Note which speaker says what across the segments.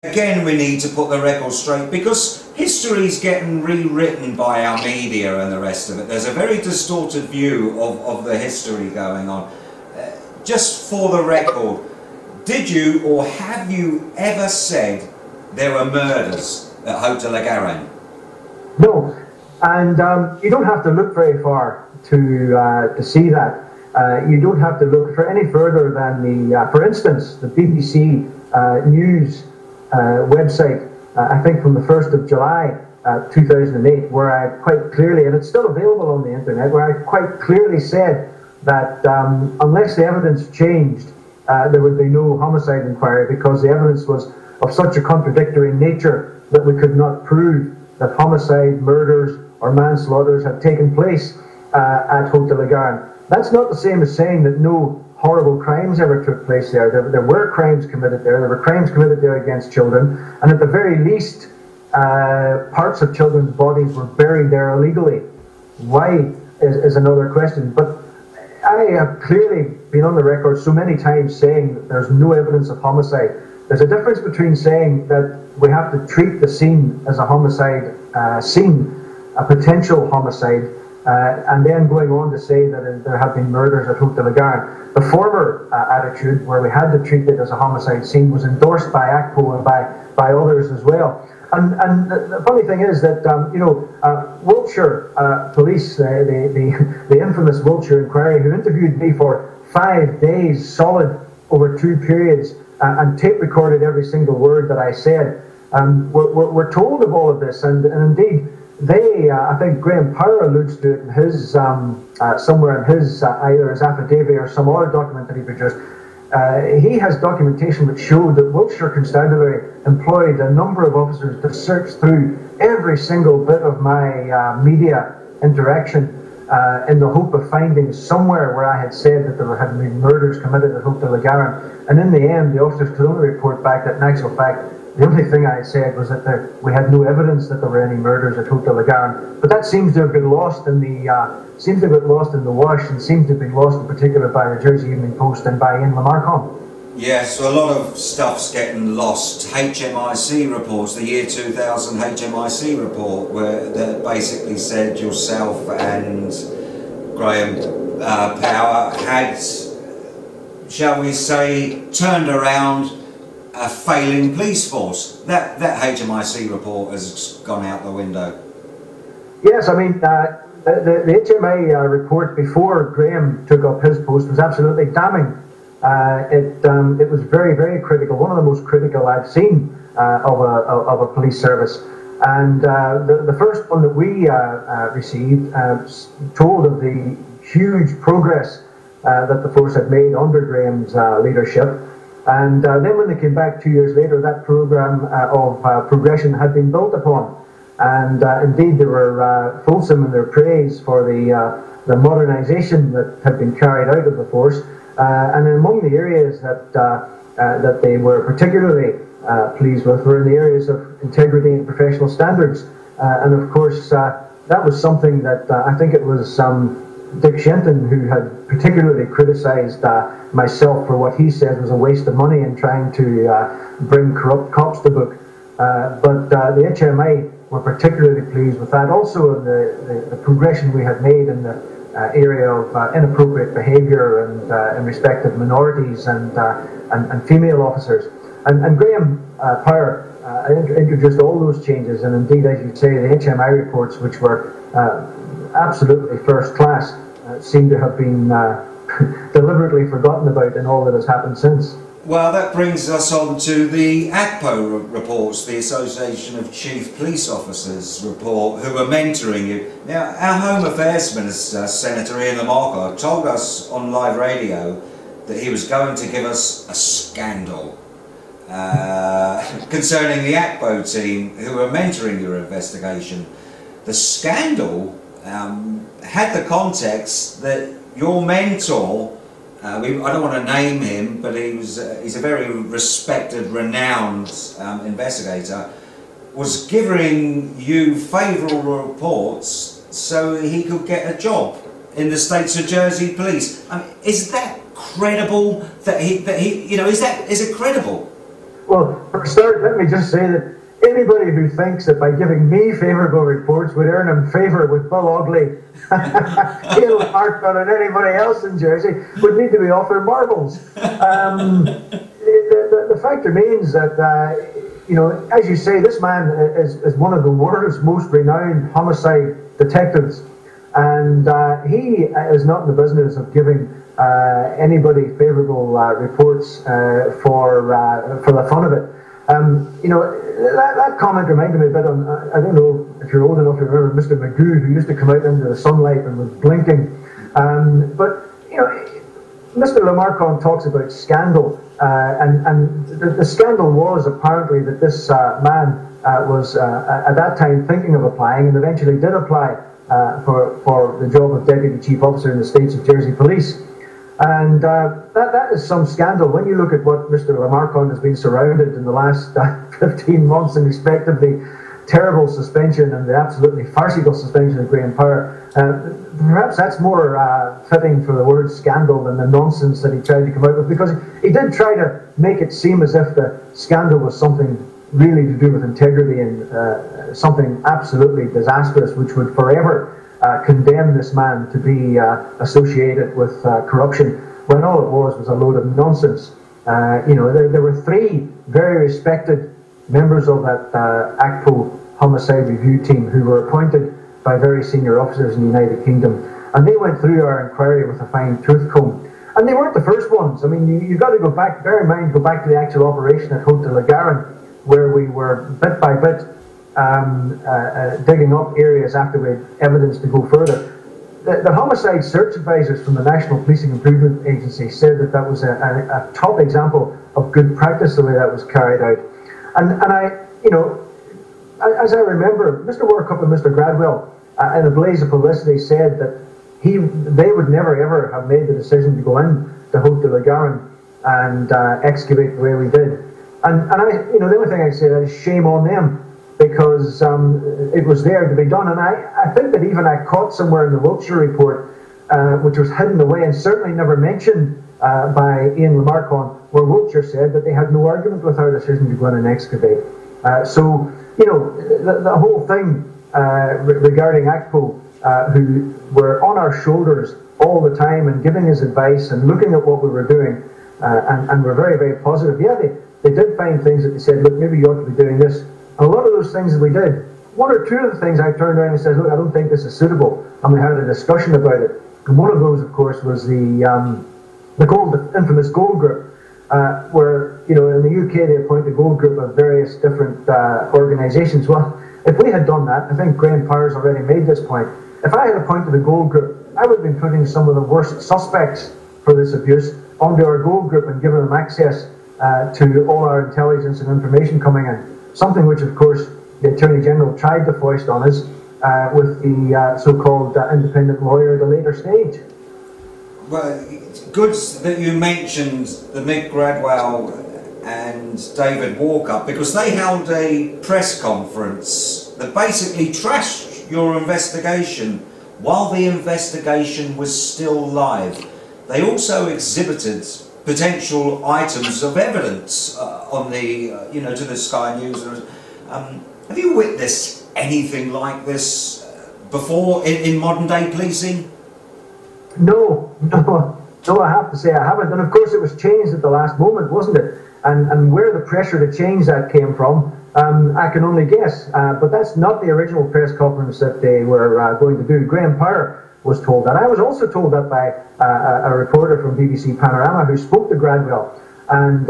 Speaker 1: Again, we need to put the record straight, because history's getting rewritten by our media and the rest of it. There's a very distorted view of the history going on. Just for the record, did you or have you ever said there were murders at Haute De La Garenne?
Speaker 2: No, and you don't have to look very far to see that. You don't have to look for any further than the, for instance, the BBC News website, I think from the 1st of July 2008, where I quite clearly, and it's still available on the internet, where I quite clearly said that unless the evidence changed, there would be no homicide inquiry, because the evidence was of such a contradictory nature that we could not prove that homicide, murders or manslaughters had taken place at Haute De La Garenne. That's not the same as saying that no horrible crimes ever took place there. There were crimes committed there. There were crimes committed there against children, and at the very least, parts of children's bodies were buried there illegally. Why is another question. But I have clearly been on the record so many times saying that there's no evidence of homicide. There's a difference between saying that we have to treat the scene as a homicide scene, a potential homicide, and then going on to say that there have been murders at Haute De La Garenne. The former attitude, where we had to treat it as a homicide scene, was endorsed by ACPO and by others as well. And the funny thing is that, Wiltshire police, the infamous Wiltshire inquiry, who interviewed me for 5 days solid over 2 periods and tape recorded every single word that I said, were told of all of this. And indeed, they, I think Graham Power alludes to it in his, somewhere in his, either his affidavit or some other document that he produced. He has documentation which showed that Wiltshire Constabulary employed a number of officers to search through every single bit of my media interaction in the hope of finding somewhere where I had said that there had been murders committed at Haute De La Garenne. And in the end, the officers could only report back that in actual fact, the only thing I said was that we had no evidence that there were any murders at Haute De La Garenne. But that seems to have been lost in the wash, and seems to have been lost in particular by the Jersey Evening Post and by Ian Lamarcombe.
Speaker 1: Yes, so a lot of stuff's getting lost. HMIC reports, the year 2000 HMIC report, where that basically said yourself and Graham Power had, shall we say, turned around a failing police force. That HMIC report has gone out the window. Yes, I mean,
Speaker 2: the HMI report before Graham took up his post was absolutely damning. It was very, very critical, one of the most critical I've seen of a police service. And the first one that we received told of the huge progress that the force had made under Graham's leadership. And then when they came back 2 years later, that program of progression had been built upon. And indeed, they were fulsome in their praise for the modernisation that had been carried out of the force. And among the areas that they were particularly pleased with were in the areas of integrity and professional standards. And of course, that was something that I think it was Dick Shenton who had particularly criticised myself for what he said was a waste of money in trying to bring corrupt cops to book. But the HMI were particularly pleased with that. Also, the progression we had made in the area of inappropriate behaviour and in respect of minorities and female officers. And Graham Power introduced all those changes, and indeed, as you say, the HMI reports, which were absolutely first class, seem to have been deliberately forgotten about in all that has happened since.
Speaker 1: Well, that brings us on to the ACPO reports, the Association of Chief Police Officers report, who are mentoring you. Now, our Home Affairs Minister, Senator Ian Lamarcombe, told us on live radio that he was going to give us a scandal concerning the ACPO team who were mentoring your investigation. The scandal had the context that your mentor, I don't want to name him, but he's a very respected, renowned investigator, was giving you favourable reports so he could get a job in the States of Jersey Police. I mean, is that credible? Is it credible?
Speaker 2: Well, for a start, let me just say that anybody who thinks that by giving me favourable reports would earn him favour with Bill Ogley, Neil Harper and anybody else in Jersey would need to be off their marbles. The fact remains that, as you say, this man is one of the world's most renowned homicide detectives, and he is not in the business of giving anybody favourable reports for the fun of it. That comment reminded me a bit on, I don't know if you're old enough to remember Mr. Magoo, who used to come out into the sunlight and was blinking. But Mr. Lamarcon talks about scandal, and the scandal was apparently that this man was at that time thinking of applying, and eventually did apply for the job of Deputy Chief Officer in the States of Jersey Police. And that is some scandal when you look at what Mr. Lamarcon has been surrounded in the last 15 months in respect of the terrible suspension and the absolutely farcical suspension of Graham Power. Perhaps that's more fitting for the word scandal than the nonsense that he tried to come out with, because he did try to make it seem as if the scandal was something really to do with integrity and something absolutely disastrous, which would forever condemn this man to be associated with corruption, when all it was a load of nonsense. There were three very respected members of that ACPO homicide review team who were appointed by very senior officers in the United Kingdom, and they went through our inquiry with a fine-tooth comb. And they weren't the first ones. I mean, you've got to go back, bear in mind, go back to the actual operation at Haute De La Garenne, where we were bit by bit digging up areas after we had evidence to go further. The homicide search advisors from the National Policing Improvement Agency said that was a top example of good practice, the way that was carried out. And as I remember, Mr. Workup and Mr. Gradwell, in a blaze of publicity, said that they would never ever have made the decision to go in to Haute De La Garenne and excavate the way we did. And the only thing I say that is shame on them, because it was there to be done. And I think that even I caught somewhere in the Wiltshire report, which was hidden away and certainly never mentioned by Ian Lamarcon, where Wiltshire said that they had no argument with our decision to go in and excavate. So the whole thing regarding ACPO, who were on our shoulders all the time and giving us advice and looking at what we were doing, and were very, very positive. Yeah, they did find things that they said, look, maybe you ought to be doing this. And a lot of those things that we did, one or two of the things I turned around and said, look, I don't think this is suitable, and we had a discussion about it. And one of those, of course, was the infamous Gold Group, where, in the UK they appoint a Gold Group of various different organisations. Well, if we had done that, I think Graham Power's already made this point, if I had appointed a Gold Group, I would have been putting some of the worst suspects for this abuse onto our Gold Group and giving them access to all our intelligence and information coming in. Something which, of course, the Attorney General tried to foist on us with the so-called independent lawyer at a later stage.
Speaker 1: Well, it's good that you mentioned the Mick Gradwell and David Walker, because they held a press conference that basically trashed your investigation while the investigation was still live. They also exhibited potential items of evidence on the, to the Sky News. Have you witnessed anything like this before in modern day policing? No, I have to say I haven't. And of course it was changed at the last moment, wasn't it? And where the pressure to change that came from, I can only guess. But that's not the original press conference that they were going to do. Graham Power was told that. I was also told that by a reporter from BBC Panorama who spoke to Gradwell. And,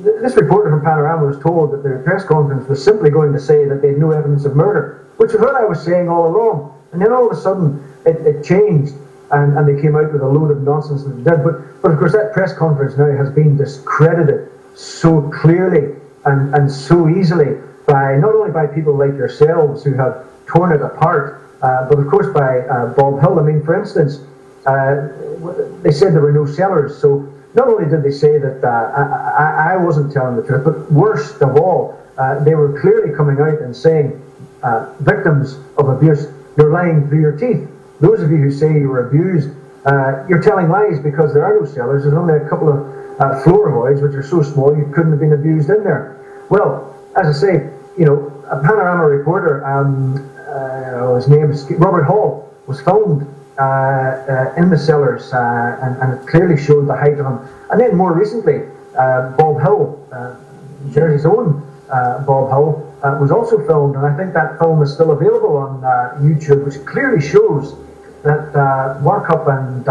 Speaker 1: this reporter from Panorama was told that the press conference was simply going to say that they had no evidence of murder, which is what I was saying all along. And then all of a sudden it changed, and they came out with a load of nonsense that they did. But of course that press conference now has been discredited so clearly and so easily by not only by people like yourselves who have torn it apart, but of course by Bob Hill. I mean, for instance, they said there were no sellers. So not only did they say that I wasn't telling the truth, but worst of all, they were clearly coming out and saying, victims of abuse, you're lying through your teeth. Those of you who say you were abused, you're telling lies, because there are no sellers. There's only a couple of
Speaker 2: floor voids, which are so small you couldn't have been abused in there. Well, as I say, you know, a Panorama reporter, his name is Robert Hall, was filmed in the cellars, and it clearly showed the height of him. And then more recently, Bob Hill, Jersey's own Bob Hill, was also filmed, and I think that film is still available on YouTube, which clearly shows that Warkup and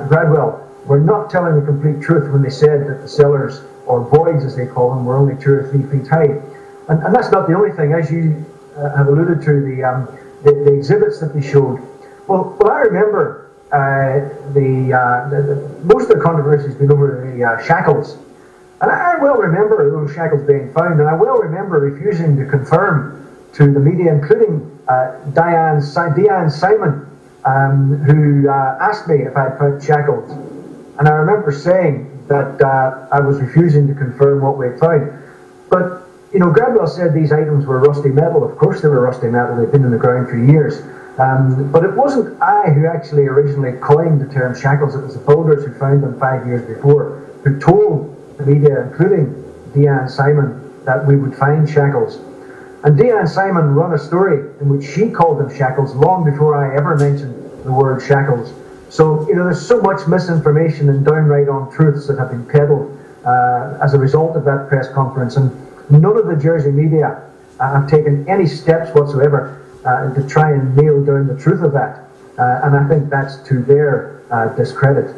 Speaker 2: Gradwell were not telling the complete truth when they said that the cellars, or voids as they call them, were only 2 or 3 feet high. And that's not the only thing, as you have alluded to, the exhibits that they showed. Well, I remember most of the controversy has been over the shackles. And I well remember those shackles being found, and I well remember refusing to confirm to the media, including Diane Simon, who asked me if I had found shackles. And I remember saying that I was refusing to confirm what we had found. But, you know, Gradwell said these items were rusty metal. Of course they were rusty metal. They've been in the ground for years. But it wasn't I who actually originally coined the term shackles. It was the builders who found them 5 years before, who told the media, including Deanne Simon, that we would find shackles. And Deanne Simon ran a story in which she called them shackles long before I ever mentioned the word shackles. So, you know, there's so much misinformation and downright untruths that have been peddled as a result of that press conference. And none of the Jersey media have taken any steps whatsoever to try and nail down the truth of that. And I think that's to their discredit.